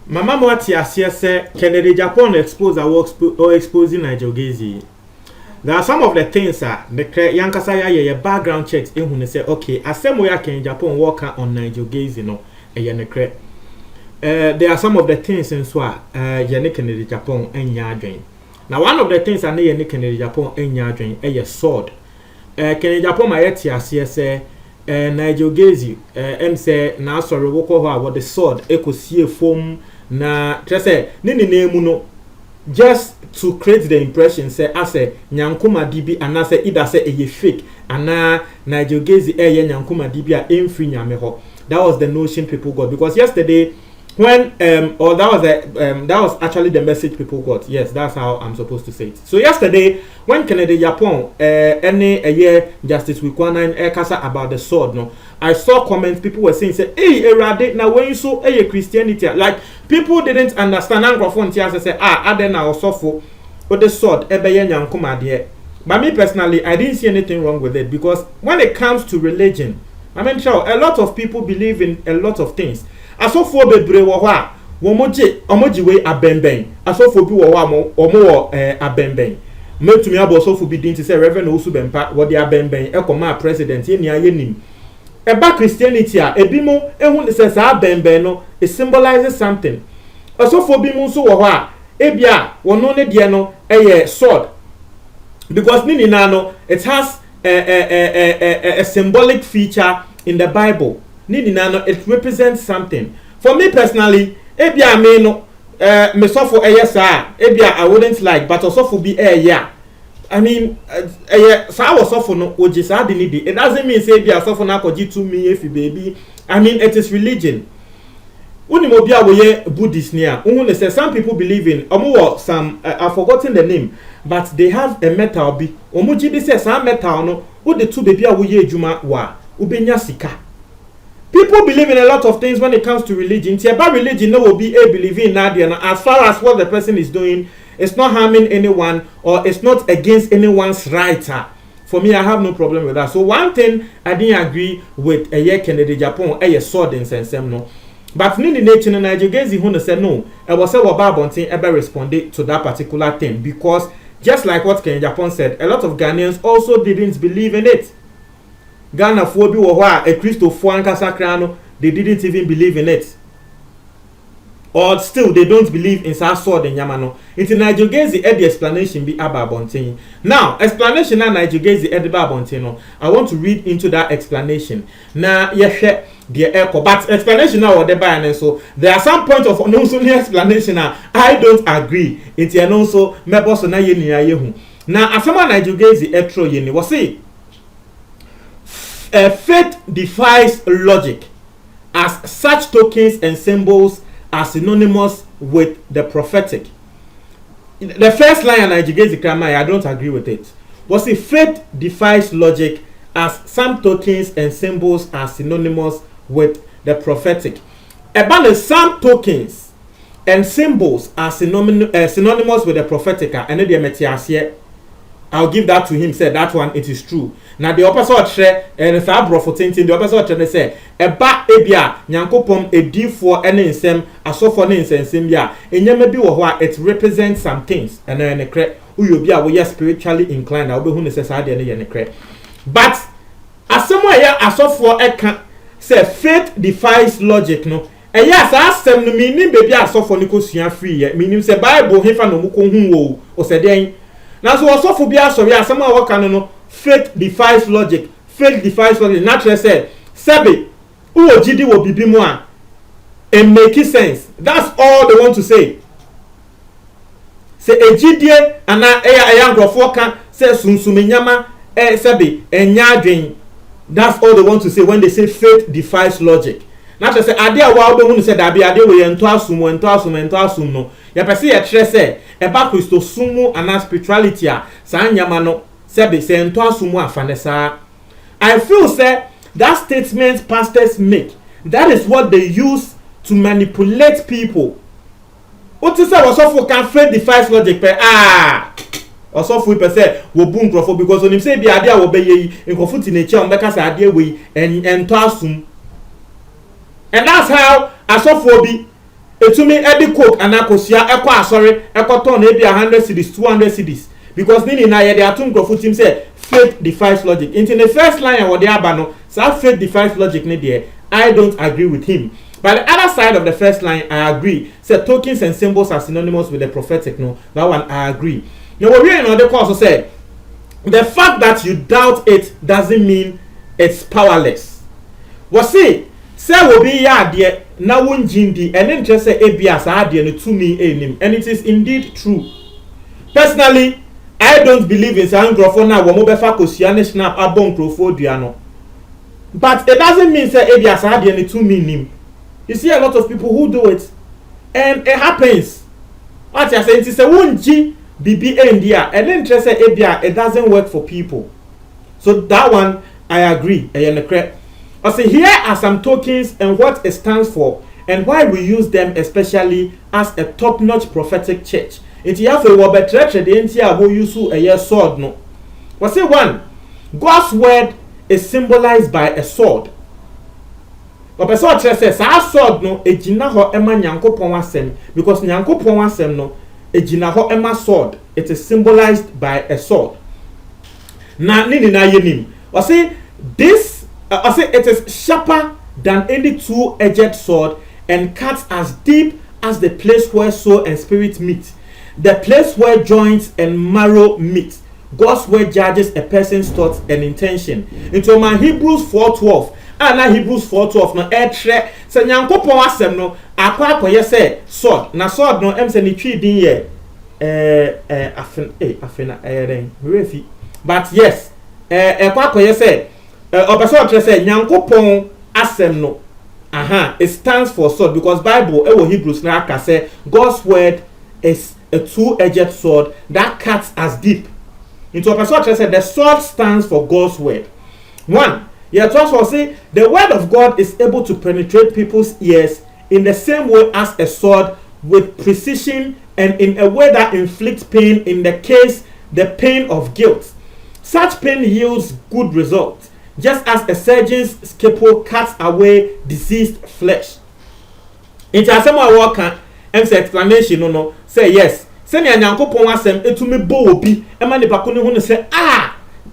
Mama Mwati Asia said Kennedy Japan expose or exposing Nigel. There are some of the things that the Yankasa ya background checks in when they say, okay, as same way Kennedy Japan work on Nigel Gaze, there are some of the things in Swa, Kennedy Japan and Yadrin. Now, one of the things I know Kennedy Japan and Yadrin, a sword. Kennedy Japan, my Asia say, Nigel Gaze, say, now sorry, walk over what the sword, echo see a foam. Na say nini name no just to create the impression say as a Nyankuma DB and say either say a fake and Nigel Gaze Nyankuma DB a free Nyameho. That was the notion people got, because yesterday when that was actually the message people got. Yes, that's how I'm supposed to say it. So yesterday when Kennedy Japan any a year Justice Wikwana Kasa about the sword, no, I saw comments people were saying say, hey, erade now when you saw Christianity, like people didn't understand Anglophone tears say then I was suffer with the sword Nyankuma dear. But me personally, I didn't see anything wrong with it, because when it comes to religion, I mean sure, a lot of people believe in a lot of things. Asofo bebre wo ho a omoji we abemben, asofo bi wo ho omo abemben. Metumi abosofo bi din ti say Reverend Osu Bempa wo de abemben ekoma president ye ni ayenim. Eba Christianity a ebi mo ehun say sa abemben no, it symbolizes something. Asofo bi mu so wo ho a ebia wono ne de no sword, because nini na no it has a symbolic feature in the Bible. It represents something. For me personally, ebia me no me suffer sa ebia I wouldn't like, but also for be yeah. I mean sa was suffer no oji sa de ni. It doesn't mean say ebia suffer na koji to me if baby. I mean it is religion. Uni mo bia we Buddhist near. Unhu say some people believe in some I've forgotten the name, but they have a metal bi. Omuji bi say some metal no wo de two baby a we ejuma wa ubenya sika. People believe in a lot of things when it comes to religion. About religion, no will be a believing Nadia. As far as what the person is doing, it's not harming anyone or it's not against anyone's right. For me, I have no problem with that. So one thing I didn't agree with Kennedy Japan, a sword in Sensem no. But in the nature of Nigeria, who said no, I was say what Babontin ever responded to that particular thing, because just like what Kennedy Japan said, a lot of Ghanaians also didn't believe in it. Ghana for bi wo ho a Christopher ankasa krano, they didn't even believe in it, or still they don't believe in sa sword in Yamano. It's Nigel Gaze the explanation be about Bontin. Now explanation na Nigel Gaze the about Bontin. I want to read into that explanation. Na yehwe the echo, but explanation now what they buy, and so there are some points of no so explanation I don't agree. It's also mebo so na ye ni yehu. Na afema Nigel Gaze etro ye ni wo say faith defies logic, as such tokens and symbols are synonymous with the prophetic. The first line in Nigeria's grammar, I don't agree with it. But see, faith defies logic, as some tokens and symbols are synonymous with the prophetic. About some tokens and symbols are synonymous with the prophetic, and the I'll give that to him. Say that one, it is true. Now the opposite share and if I brought for the opposite share say eba ebia nyankopom edi for any insem asofo ne insensem bia enyama bi wo ho a it represents some things, and na nekre uyobia we spiritually inclined na obehu ne say saa de ne ye nekre. But asemo ya asofo eka say faith defies logic no. Yes, asem no meaning baby asofo ne kosua free ye meaning say Bible hefa no mu ko hu wo o say den. Now so asofo bia sorry asem a waka no faith defies logic. Faith defies logic. Natural said, Sebi, uwo jidi wo bibi mu a, it makes sense. That's all they want to say. Say ejidie ana eya ngrofo kan say sunsumenyama sebi enya adwen. That's all they want to say when they say faith defies logic. Natural say ade a wa obo hu say da bia ade we ento asum no. Ya pese ye kire say eba Christo sumu ana spirituality a sa nyama no sebe se ento asumu afanesa. I feel say that statement pastors make, that is what they use to manipulate people. What is say was of can faith defies logic pe Osofo pe say wo bu nkrofo because onim say bi ade a wo be yi nkrofo ti na echi on beka say ade we ento asum. And that's how asofo bi etumi edi coke anakosia ekọ asori ekoton na bi 100 cedis 200 cedis because nini na ye dey atum nkrofo tim say faith defies logic. Into the first line of the abano, so faith defies logic ne there. I don't agree with him. But the other side of the first line, I agree. Say tokens and symbols are synonymous with the prophetic. No, that one I agree. Now what we in other course say, the fact that you doubt it doesn't mean it's powerless. What say will be ya dear na wunjindi and then just say ABS to me enim, and it is indeed true. Personally, I don't believe in saying grofona wo mo befa kosiane snap abon grofo duano. But it doesn't mean say ABS to me nim. You see a lot of people who do it, and it happens. What you say, it's a wunji BB India, and then just say ABS, it doesn't work for people. So that one I agree. I say here are some tokens and what it stands for, and why we use them, especially as a top-notch prophetic church. It you have a better the entire who use a sword no. We say one, God's word is symbolized by a sword. But person says our sword no ejina ho ema Nyankopon asem because Nyankopon asem no ejina ho ema sword. It is symbolized by a sword. Na nini na yenim. We say this I say it is sharper than any two-edged sword and cuts as deep as the place where soul and spirit meet. The place where joints and marrow meet. God's word judges a person's thoughts and intention. Into my Hebrews 4:12. And na Hebrews 4:12 no etre se Nyankopon asem no akwa akoye say sword. Na sword no em se ni twi din ye afena refi. But yes, akwa akoye say obeso etre say Nyankopon asem no it stands for sword because Bible Hebrews na aka say God's word is a two-edged sword that cuts as deep. Into a person said the sword stands for God's word. One, yeah, also say the word of God is able to penetrate people's ears in the same way as a sword with precision and in a way that inflicts pain in the case the pain of guilt. Such pain yields good results, just as a surgeon's scalpel cuts away diseased flesh. Into a similar work explanation no say yes senya Nyankopon asem etumi bo obi ema ne bako ne hu ne say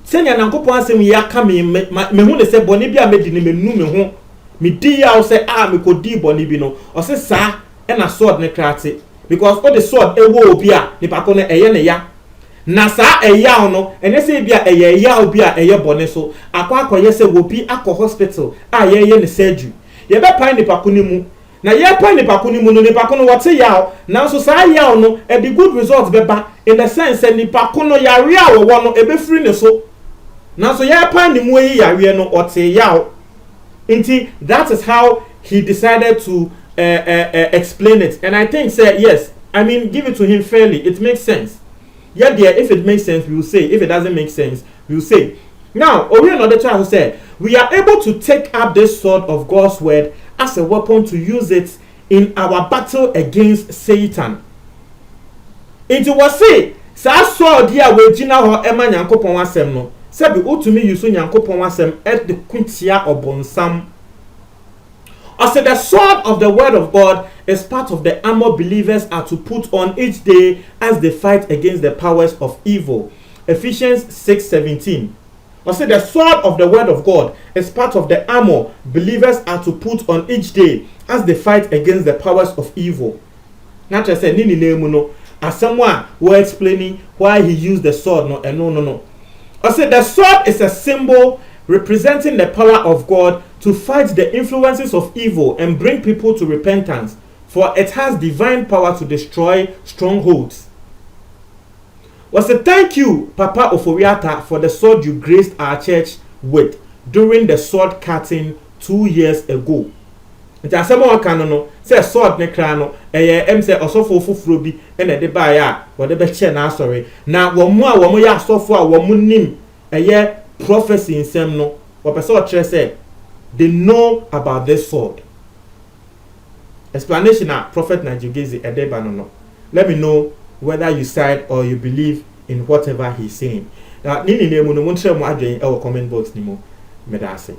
senya Nyankopon asem ya ka me hu ne say boni bi a medi ne menu me ho me di ya o say me kodi boni bi no o say sa e na sword ne krate because all the sword ewo obi a ne bako ne eye ne ya na sa eya no ene say bi a eye ya obi a eye boni so akwa akoye say obi akọ hospital ye ne surgery ye be pan ne bako ne mu na ye pa nipa ko ni mu no nipa ko no wote yaw na so sa yaw no e be good results beba in the sense that nipa ko no yare a wo no e be free ne so na so ye pa ni mu yi yare no wote yaw inti that is how he decided to explain it, and I think say yes, I mean give it to him fairly, it makes sense. Yeah, there, if it makes sense we will say, if it doesn't make sense we will say. Now Ori another child who said we are able to take up this sword of God's word as a weapon to use it in our battle against Satan. It was say, sa sword dia we gina ho ema Nyankopon asem no. Se bi utumi use Nyankopon asem at the kuntia obonsam. I said the sword of the word of God is part of the armor believers are to put on each day as they fight against the powers of evil. Ephesians 6:17. I said the sword of the word of God is part of the armor believers are to put on each day as they fight against the powers of evil. Not just say nini nemu no, as someone were explaining why he used the sword no and no. I said the sword is a symbol representing the power of God to fight the influences of evil and bring people to repentance, for it has divine power to destroy strongholds. Was a thank you, Papa Oforiata, for the sword you graced our church with during the sword cutting 2 years ago. Nti asemo wakano no say sword ne kra no em say osofo foforo bi na de ba ya wo de be che na asori na wo mu a wo mu ya asofo a wo mu nim prophecy nsem no wo pese o kire say they know about this sword. Explanation na prophet Najigezi edeba no. Let me know whether you side or you believe in whatever he's saying. Nini ne mu no montre mu adwen e comment box ni mu medase.